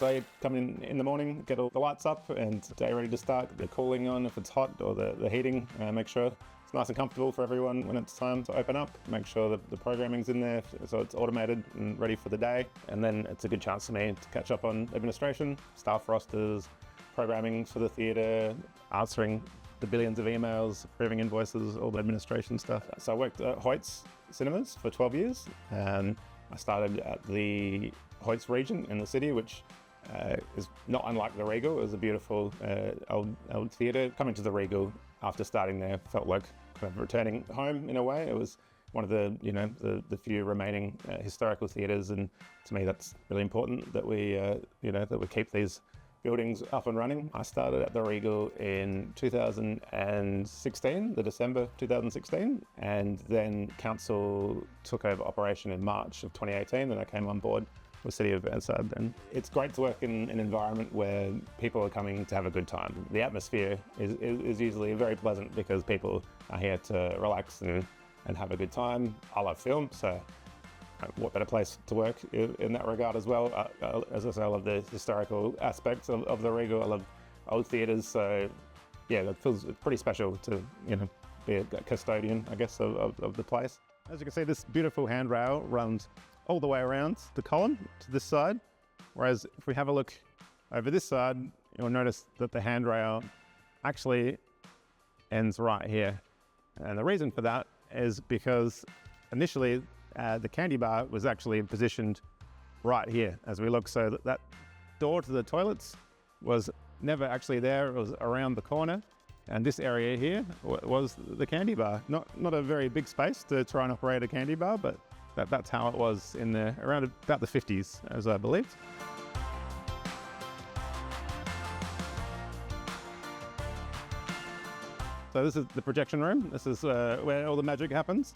So you come in the morning, get all the lights up and day ready to start. The cooling on if it's hot, or the heating. Make sure it's nice and comfortable for everyone when it's time to open up. Make sure that the programming's in there so it's automated and ready for the day. And then it's a good chance for me to catch up on administration, staff rosters, programming for the theatre, answering the billions of emails, approving invoices, all the administration stuff. So I worked at Hoyt's Cinemas for 12 years. I started at the Hoyt's region in the city, which is not unlike the Regal. It was a beautiful old theatre. Coming to the Regal after starting there felt like kind of returning home in a way. It was one of the few remaining historical theatres, and to me that's really important that we that we keep these buildings up and running. I started at the Regal in 2016, the December 2016, and then council took over operation in March of 2018, and I came on board with City of Burnside. And it's great to work in an environment where people are coming to have a good time. The atmosphere is usually very pleasant because people are here to relax and have a good time. I love film, so what better place to work in that regard as well. As I say, I love the historical aspects of the Regal. I love old theatres, so yeah, it feels pretty special to be a custodian, I guess, of the place. As you can see, this beautiful handrail runs all the way around the column to this side, whereas if we have a look over this side, you'll notice that the handrail actually ends right here. And the reason for that is because initially the candy bar was actually positioned right here as we look, so that door to the toilets was never actually there. It was around the corner, and this area here was the candy bar. Not a very big space to try and operate a candy bar, but that's how it was in around about the 50s, as I believe. So this is the projection room. This is where all the magic happens.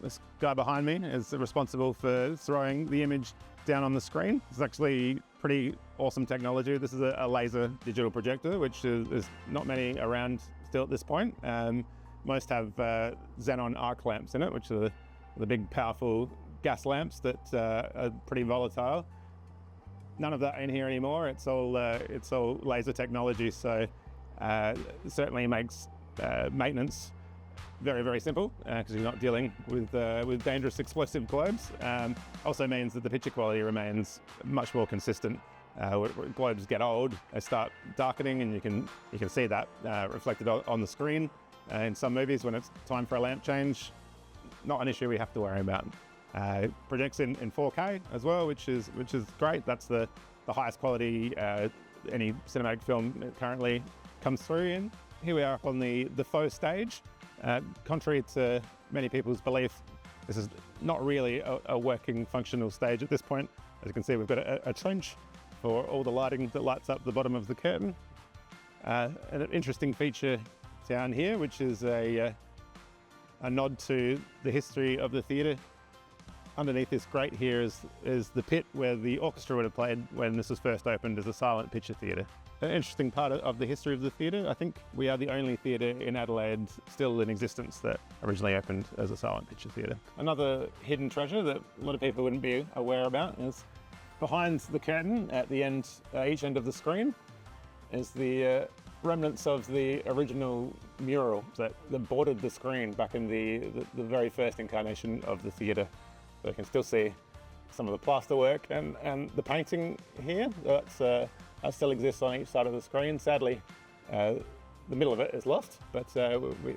This guy behind me is responsible for throwing the image down on the screen. It's actually pretty awesome technology. This is a laser digital projector, which is not many around still at this point. Most have xenon arc lamps in it, which are the big powerful gas lamps that are pretty volatile. None of that in here anymore. It's all laser technology, so it certainly makes maintenance very, very simple because you're not dealing with dangerous explosive globes. Also means that the picture quality remains much more consistent. When globes get old, they start darkening, and you can see that reflected on the screen. In some movies, when it's time for a lamp change, not an issue we have to worry about. Projects in 4K as well, which is great. That's the highest quality any cinematic film currently comes through in. Here we are on the faux stage. Contrary to many people's belief, this is not really a working functional stage at this point. As you can see, we've got a trench for all the lighting that lights up the bottom of the curtain. An interesting feature down here, which is a nod to the history of the theatre. Underneath this grate here is the pit where the orchestra would have played when this was first opened as a silent picture theatre. An interesting part of the history of the theatre. I think we are the only theatre in Adelaide still in existence that originally opened as a silent picture theatre. Another hidden treasure that a lot of people wouldn't be aware about is behind the curtain at the end, each end of the screen, is the remnants of the original mural that bordered the screen back in the very first incarnation of the theatre. So you can still see some of the plasterwork and the painting here. That still exists on each side of the screen. Sadly, the middle of it is lost, but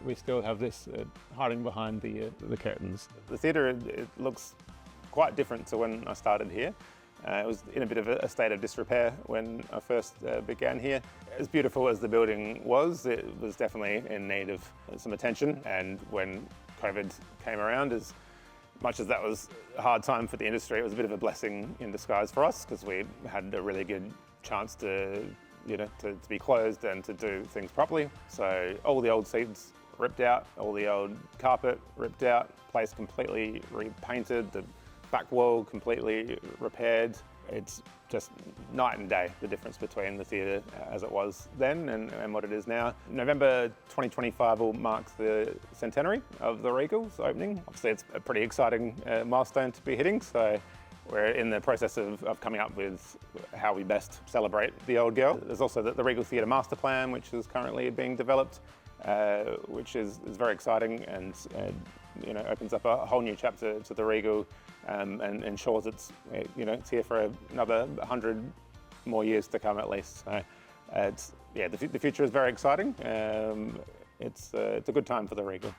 we still have this hiding behind the curtains. The theatre, it looks quite different to when I started here. It was in a bit of a state of disrepair when I first began here. As beautiful as the building was, it was definitely in need of some attention. And when COVID came around, as much as that was a hard time for the industry, it was a bit of a blessing in disguise for us because we had a really good chance to be closed and to do things properly. So all the old seats ripped out, all the old carpet ripped out, place completely repainted, the back wall completely repaired. It's just night and day, the difference between the theatre as it was then and what it is now. November 2025 will mark the centenary of the Regal's opening. Obviously it's a pretty exciting milestone to be hitting, so we're in the process of coming up with how we best celebrate the old girl. There's also the Regal Theatre master plan, which is currently being developed, which is very exciting and opens up a whole new chapter to the Regal, and ensures it's here for another 100 more years to come at least. So the future is very exciting. It's a good time for the Regal.